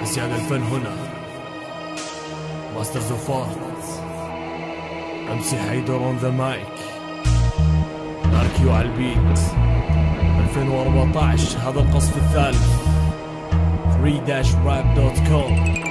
أسياد الفن هنا ماسترز اوف ارت. امسي حيدر اون ذا مايك، اركيو على البيت. 2014 هذا القصف الثالث. 3-rap.com.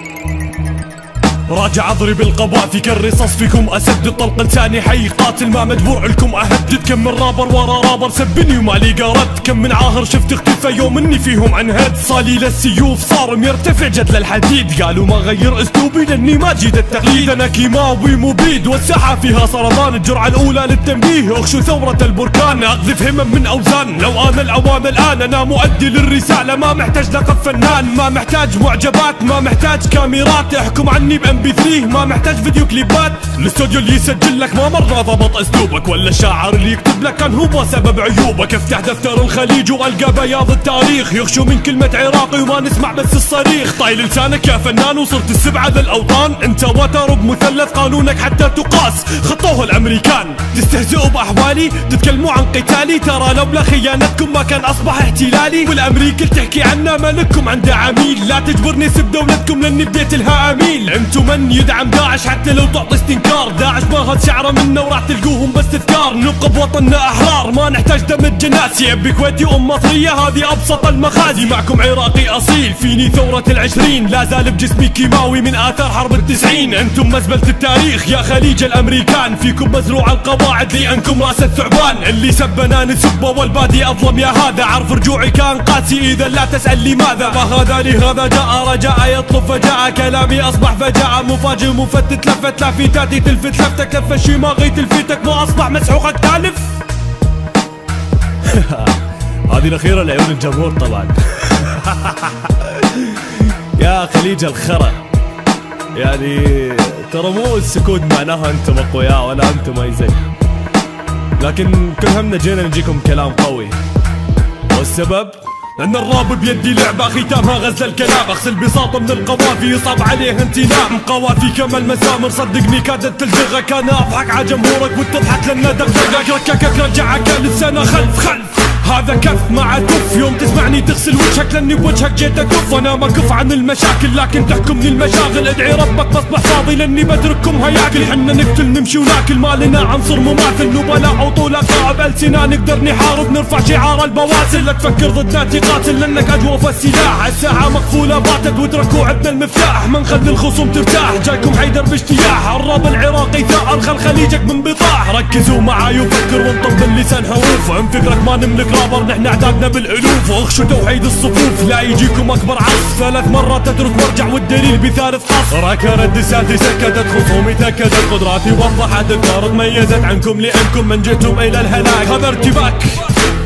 راجع اضرب القوافي كالرصاص فيكم، اسدد طلق لساني حي قاتل ما مدبوع لكم اهدد. كم من رابر ورا رابر سبني وما لي قرد، كم من عاهر شفت اختفى يوم اني فيهم انهد. صليل السيوف صار يرتفع جدل الحديد، قالوا ما غير اسلوبي لاني ما جيد التقليد. انا كيماوي مبيد والساحه فيها سرطان، الجرعه الاولى للتنبيه اخشوا ثوره البركان. اقذف همم من اوزان لو انا الاوان الان، انا مؤدي للرساله ما محتاج لقب فنان، ما محتاج معجبات ما محتاج كاميرات، احكم عني بMP3 ما محتاج فيديو كليبات. الاستوديو اللي يسجل لك ما مرة ضبط اسلوبك، ولا الشاعر اللي يكتب لك كان هو سبب عيوبك. افتح دفتر الخليج والقى بياض التاريخ، يخشوا من كلمة عراقي وما نسمع بس الصريخ. طايل لسانك يا فنان وصرت السبعة للاوطان، انت وتر بمثلث قانونك حتى تقاس، خطوه الامريكان. تستهزئوا باحوالي تتكلموا عن قتالي، ترى لولا خيانتكم ما كان اصبح احتلالي. والامريكي اللي تحكي عنه مالكم عنده عميل، لا تجبرني سب دولتكم لاني بديت لها اميل. انتو من يدعم داعش حتى لو تعطي استنكار، داعش ما هاد شعره منا وراح تلقوهم بس تذكار. نبقى بوطننا احرار ما نحتاج دم الجناسي، ابي كويتي مصرية هذه ابسط المخازي. معكم عراقي اصيل فيني ثورة ال20، لا زال بجسمي كيماوي من اثار حرب ال90. انتم مزبلة التاريخ يا خليج الامريكان، فيكم مزروع القواعد لانكم راس الثعبان. اللي سبنا نسبه والبادي اظلم يا هذا، عرف رجوعي كان قاسي اذا لا تسأل لماذا. فهذا لهذا جاء رجاء يطلب فجاء، كلامي اصبح فجاء مفاجئ مفتت لفت لافتاتي تلفت لفتك، لف الشماغي تلفتك ما اصبح مسحوقك تالف. هذه الاخيرة لعيون الجمهور طبعا. يا خليج الخرا، يعني ترى مو السكوت معناها انتم اقوياء ولا انتم اي زي، لكن كل همنا جينا نجيكم كلام قوي. والسبب لأن الراب بيدي لعبة ختامها غزل الكلام، اغسل بساطة من القوافي يصعب عليه انتنام. قوافي كما المسامر صدقني كادت تلزغك، انا اضحك على جمهورك وتضحك لنا دغدغك. رككك رجعك لسانه خلف هذا كف مع كف، يوم تسمعني تغسل وجهك لاني بوجهك جيت اكف. انا ما كف عن المشاكل لكن تحكمني المشاغل، ادعي ربك مصبح فاضي لاني بترككم هياكل. حنا نقتل نمشي وناكل ما لنا عنصر مماثل، نبلاء وطول قائب السنا نقدر نحارب نرفع شعار البواسل. لا تفكر ضدنا تقاتل لانك اجوف السلاح، الساعة مقفولة باتت وتركوا عندنا المفتاح. ما نخلي الخصوم ترتاح جايكم حيدر باجتياح، الراب العراقي ثأر خل خليجك من بطاح. ركزوا معاي وفكر وانطب باللسان حروف، انفكرك ما نملك رابر نحن اعدادنا بالالوف. اخشوا توحيد الصفوف لا يجيكم اكبر عصف، 3 مرات تترك مرجع والدليل بثالث قصف. راكرت دساتي سكتت خصومي تاكدت قدراتي وضحت الدار تميزت عنكم لانكم من جئتم الى الهلاك. هذا ارتباك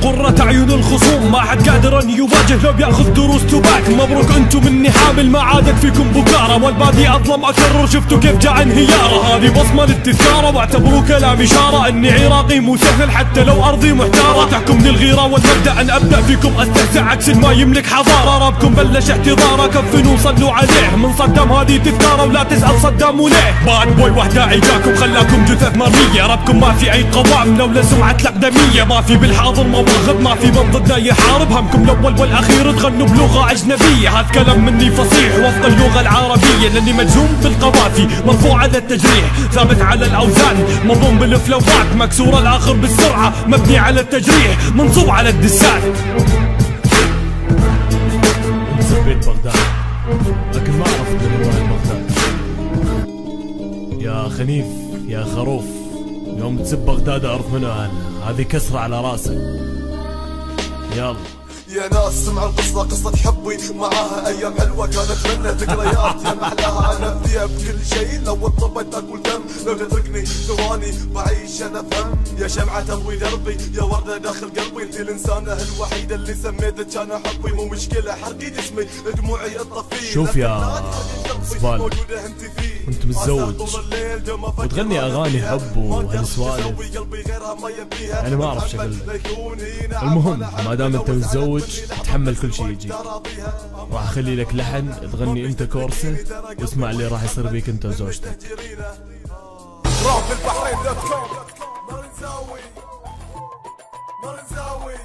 قرة عيون الخصوم، ما حد قادر ان يواجه لو بياخذ دروس تباك. مبروك انتم مني حامل ما عادت فيكم بكارة، والبادي اظلم اكرر شفتوا كيف جاء انهياره. هذه بصمة للتذكارة واعتبروا كلام اشارة اني عراقي مو سهل حتى لو ارضي محتارة. تحكمني الغيرة والمبدأ ان ابدأ فيكم استهزأ عكس ما يملك حضارة. رابكم بلش احتضاره كفنوا صلوا عليه، من صدام هذه تذكارة ولا تسأل صدام وليه. باد بوي وحداعي جاكم خلاكم جثث مرمية، ربكم ما في اي قوام لولا سمعة الاقدمية. ما في بالحاضر مواغب ما في من ضده يحارب، همكم الاول والاخير تغنوا بلغة اجنبية. هذا كلام مني فصيح وفق اللغة العربية، لاني مجزوم بالقوافي مرفوع على التجريح، ثابت على الاوزان مضموم بالفلوات، مكسور الاخر بالسرعة مبني على التجريح منصوب على الدسات. سبيت بغداد لكن ما عرفت من وين بغداد. يا خنيف يا خروف، يوم تسب بغداد اعرف منو انا، هذه كسرة على راسك. يلا يا ناس سمع القصة قصة حبي، معاها ايام حلوة كانت منا ذكريات يا محلاها. انا بديها بكل شيء، لو انطبت اقول دم، لو تتركني ثواني بعيش انا فهم. يا شمعة تضوي دربي يا وردة داخل قلبي، انت الانسانة الوحيدة اللي سميتك كان حبي. مو مشكلة حرقي جسمي دموعي اطفي. شوف يا صبال، كنت متزوج وتغني اغاني حب وهالسوالف، انا ما اعرف شغل. المهم ما دام انت متزوج تحمل كل شيء يجي. راح اخلي لك لحن تغني انت كورسه، واسمع اللي راح يصير بيك انت وزوجتك. مرنزاوي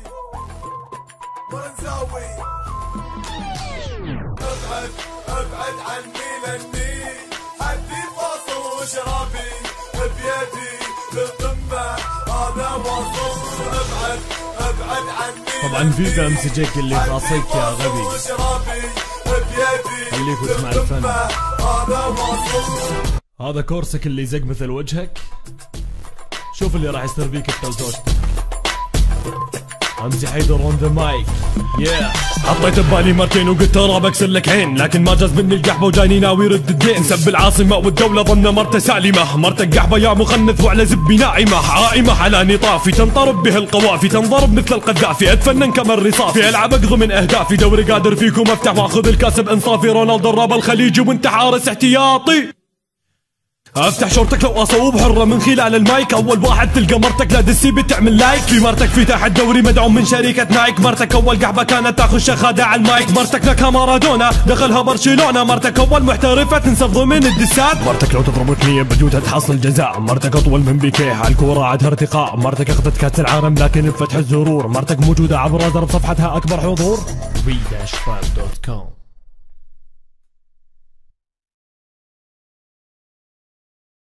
ابعد عني لاني حدي فاصل وشرابي بيدي للقمة انا واصل. ابعد عني. طبعا في امسجك اللي خاصك يا غبي. خليك واسمع الفن. هذا كورسك اللي يزق مثل وجهك. شوف اللي راح يصير فيك التلتوشتك. امزي حيدر اون ذا مايك. حطيت ببالي مرتين وقلت ترى بكسر لك عين، لكن ما جاز مني القحبه وجايني ناوي يرد الدين. سب العاصمه والدوله ظن مرته سالمه، مرتك قحبه يا مخنث وعلى زبي ناعمه، عائمه على نطافي تنطرب به القوافي، تنضرب مثل القذافي، اتفنن كما الرصافي، العب اقضي من اهدافي، دوري قادر فيكم افتح واخذ الكاس بانصافي، رونالدو الراب الخليجي وانت حارس احتياطي. افتح شورتك لو اصوب حرة من خلال المايك، اول واحد تلقى مرتك لا دسي بتعمل لايك، في مرتك في تحت دوري مدعوم من شركة نايك، مرتك اول قحبة كانت تاخذ شخادة على المايك، مرتك لك مارادونا دخلها برشلونة، مرتك اول محترفة تنسب ضمن الدسات، مرتك لو تضرب ركنية بجودها تحصل جزاء، مرتك اطول من بيكيه على الكورة عادها ارتقاء، مرتك اخذت كاس العالم لكن بفتح الزرور، مرتك موجودة عبر ضرب صفحتها اكبر حضور. v-5.com